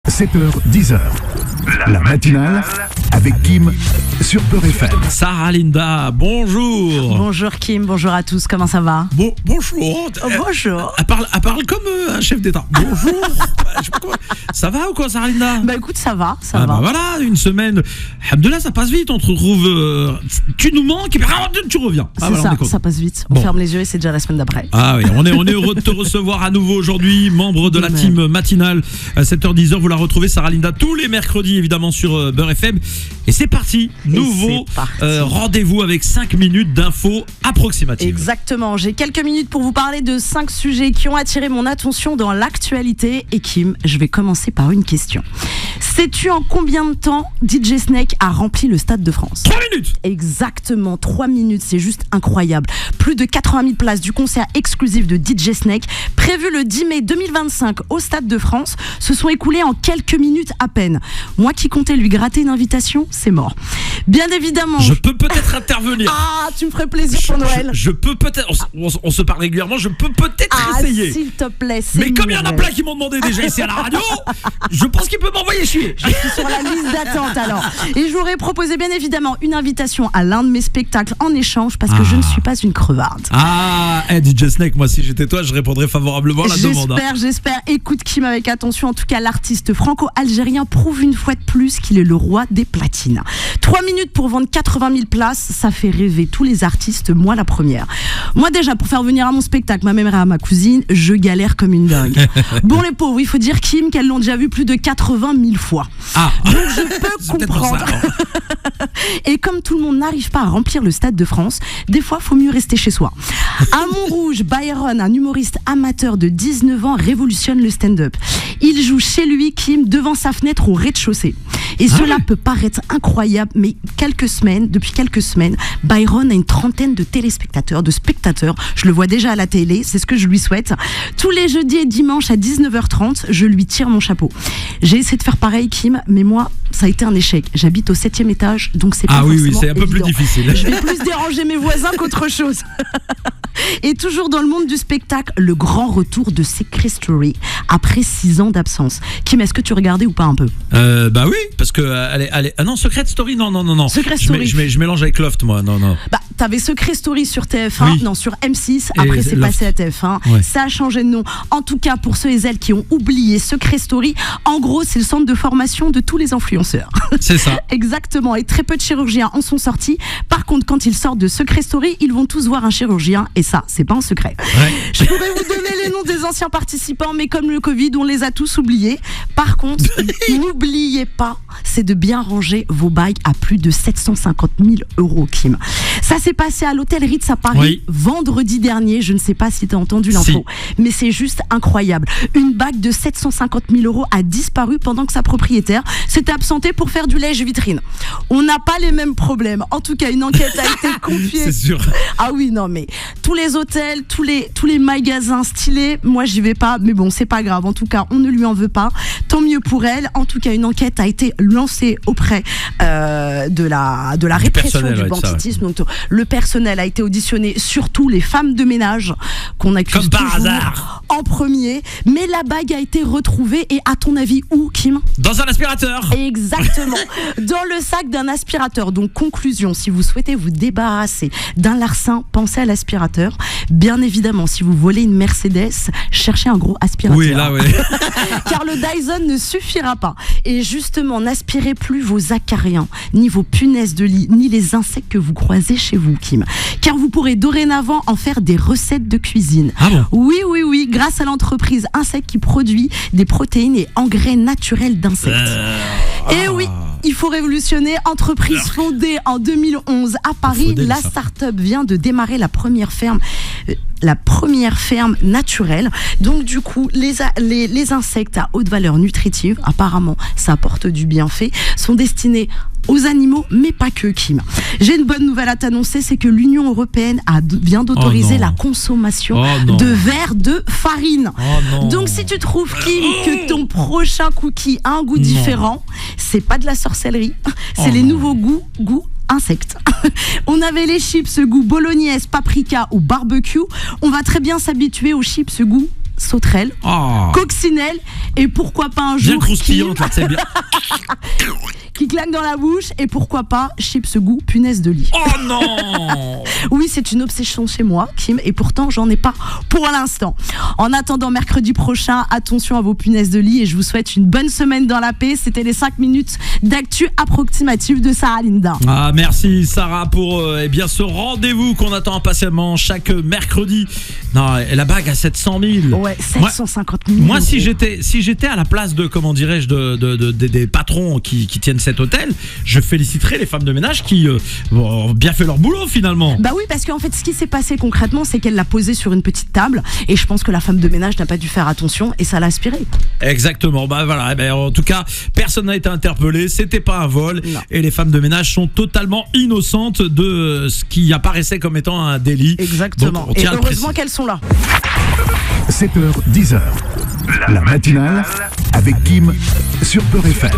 7h, 10h. La matinale avec Kim sur Beurre FM. Sarah Linda, bonjour. Bonjour Kim, bonjour à tous, comment ça va? Bonjour. Bonjour. Elle parle comme un chef d'État. Bonjour. Je sais pas comment. Ça va ou quoi, Sarah Linda? Bah écoute, ça va. Bah voilà, une semaine. Alhamdoulilah, ça passe vite, on te retrouve. Tu nous manques et puis tu reviens. C'est voilà, ça passe vite. On ferme les yeux et c'est déjà la semaine d'après. Ah oui, on est heureux de te recevoir à nouveau aujourd'hui, membre de la team matinale. À 7h-10h, vous la retrouvez, Sarah Linda, tous les mercredis évidemment sur Beurre FM. Et c'est parti, nouveau rendez-vous avec 5 minutes d'infos approximatives. Exactement, j'ai quelques minutes pour vous parler de 5 sujets qui ont attiré mon attention dans l'actualité. Et Kim, je vais commencer par une question. Sais-tu en combien de temps DJ Snake a rempli le Stade de France? 3 minutes. Exactement, 3 minutes, c'est juste incroyable. Plus de 80 000 places du concert exclusif de DJ Snake, prévu le 10 mai 2025 au Stade de France, se sont écoulées en quelques minutes à peine. Moi qui comptais lui gratter une invitation, c'est mort. Bien évidemment... Je peux peut-être intervenir. Ah, tu me ferais plaisir pour Noël. Je peux peut-être... On se parle régulièrement, je peux peut-être essayer. S'il te plaît, mais comme il y en a plein qui m'ont demandé déjà ici à la radio, je pense qu'il peut m'envoyer chier. Je suis sur la liste d'attente alors. Et je vous aurais proposé bien évidemment une invitation à l'un de mes spectacles en échange parce que je ne suis pas une crevarde. DJ Snake, moi si j'étais toi, je répondrais favorablement à la demande. J'espère. Écoute Kim avec attention. En tout cas, l'artiste franco-algérien prouve une fois de plus qu'il est le roi des platines. 3 minutes pour vendre 80 000 places, ça fait rêver tous les artistes, moi la première. Moi déjà, pour faire venir à mon spectacle ma mère et ma cousine, je galère comme une dingue. Bon les pauvres, il faut dire Kim qu'elles l'ont déjà vu plus de 80 000 fois. Donc je peux comprendre. Et comme tout le monde n'arrive pas à remplir le Stade de France, des fois faut mieux rester chez soi. À Montrouge, Byron, un humoriste amateur de 19 ans, révolutionne le stand-up. Il joue chez lui, Kim, devant sa fenêtre au rez-de-chaussée. Et cela peut paraître incroyable, mais depuis quelques semaines, Byron a une trentaine de téléspectateurs, de spectateurs. Je le vois déjà à la télé, c'est ce que je lui souhaite. Tous les jeudis et dimanches à 19h30, je lui tire mon chapeau. J'ai essayé de faire pareil, Kim, mais moi, ça a été un échec. J'habite au 7e étage, donc c'est pas forcément c'est un peu évident. plus difficile. Je vais plus déranger mes voisins qu'autre chose. Et toujours dans le monde du spectacle, le grand retour de Secret Story après 6 ans d'absence. Kim, est-ce que tu regardais ou pas un peu? Bah oui, parce que non, Secret Story, non. Secret Story. Je mélange avec Loft, moi, non. Bah, t'avais Secret Story sur TF1, non, sur M6, après c'est passé à TF1, ça a changé de nom. En tout cas, pour ceux et celles qui ont oublié Secret Story, en gros, c'est le centre de formation de tous les influenceurs. C'est ça. Exactement, et très peu de chirurgiens en sont sortis. Par contre, quand ils sortent de Secret Story, ils vont tous voir un chirurgien, et ça, c'est pas un secret. Je pourrais vous donner les noms des anciens participants, mais comme le Covid, on les a tous oubliés. Par contre, n'oubliez pas, c'est de bien ranger vos bagues à plus de 750 000 €, Kim. Ça s'est passé à l'hôtel Ritz à Paris vendredi dernier. Je ne sais pas si tu as entendu l'info, mais c'est juste incroyable. Une bague de 750 000 € a disparu pendant que sa propriétaire s'était absentée pour faire du lèche-vitrine. On n'a pas les mêmes problèmes. En tout cas, une enquête a été confiée. C'est sûr. Ah oui, non, mais tous les hôtels, tous les magasins stylés, moi j'y vais pas, mais bon, c'est pas grave. En tout cas, on ne lui en veut pas. Tant mieux pour elle. En tout cas, une enquête a été lancée auprès de la répression du banditisme. Donc, le personnel a été auditionné, surtout les femmes de ménage qu'on accuse comme par hasard en premier. Mais la bague a été retrouvée, et à ton avis où, Kim? Dans un aspirateur. Exactement, dans le sac d'un aspirateur. Donc conclusion, si vous souhaitez vous débarrasser d'un larcin, pensez à l'aspirateur. Bien évidemment, si vous volez une Mercedes, cherchez un gros aspirateur. Oui, là, oui. Car le Dyson ne suffira pas. Et justement, n'aspirez plus vos acariens, ni vos punaises de lit, ni les insectes que vous croisez chez vous, Kim. Car vous pourrez dorénavant en faire des recettes de cuisine. Ah bon? Oui, grâce à l'entreprise Insect qui produit des protéines et engrais naturels d'insectes. Et oui, il faut révolutionner. Entreprise fondée en 2011 à Paris, la start-up vient de démarrer la première ferme naturelle. Donc du coup, les insectes à haute valeur nutritive, apparemment ça apporte du bienfait, sont destinés aux animaux, mais pas que, Kim. J'ai une bonne nouvelle à t'annoncer, c'est que l'Union européenne vient d'autoriser la consommation de verre de farine. Donc si tu trouves, Kim, que ton prochain cookie a un goût différent, c'est pas de la sorcellerie, c'est les nouveaux goûts insectes. On avait les chips goût bolognaise, paprika ou barbecue. On va très bien s'habituer aux chips goût sauterelle, coccinelle et pourquoi pas un jour bien croustillante, là, c'est bien. qui claque dans la bouche et pourquoi pas chips goût punaise de lit. Oh non. Oui, c'est une obsession chez moi, Kim, et pourtant j'en ai pas pour l'instant. En attendant mercredi prochain, attention à vos punaises de lit et je vous souhaite une bonne semaine dans la paix. C'était les 5 minutes d'actu approximative de Sarah Linda. Ah, merci Sarah pour eh bien ce rendez-vous qu'on attend impatiemment chaque mercredi. Non, et la bague à 700 000. Ouais, 750 000. Moi, si j'étais à la place de, comment dirais-je, des patrons qui tiennent cet hôtel, je féliciterais les femmes de ménage qui ont bien fait leur boulot finalement. Bah oui, parce qu'en fait, ce qui s'est passé concrètement, c'est qu'elle l'a posé sur une petite table et je pense que la femme de ménage n'a pas dû faire attention et ça l'a aspiré. Exactement. Bah voilà. Eh ben, en tout cas, personne n'a été interpellé. C'était pas un vol. Non. Et les femmes de ménage sont totalement innocentes de ce qui apparaissait comme étant un délit. Exactement. Donc, et heureusement qu'elles sont là. 7h, 10h. La matinale avec Kim sur Beurre FM.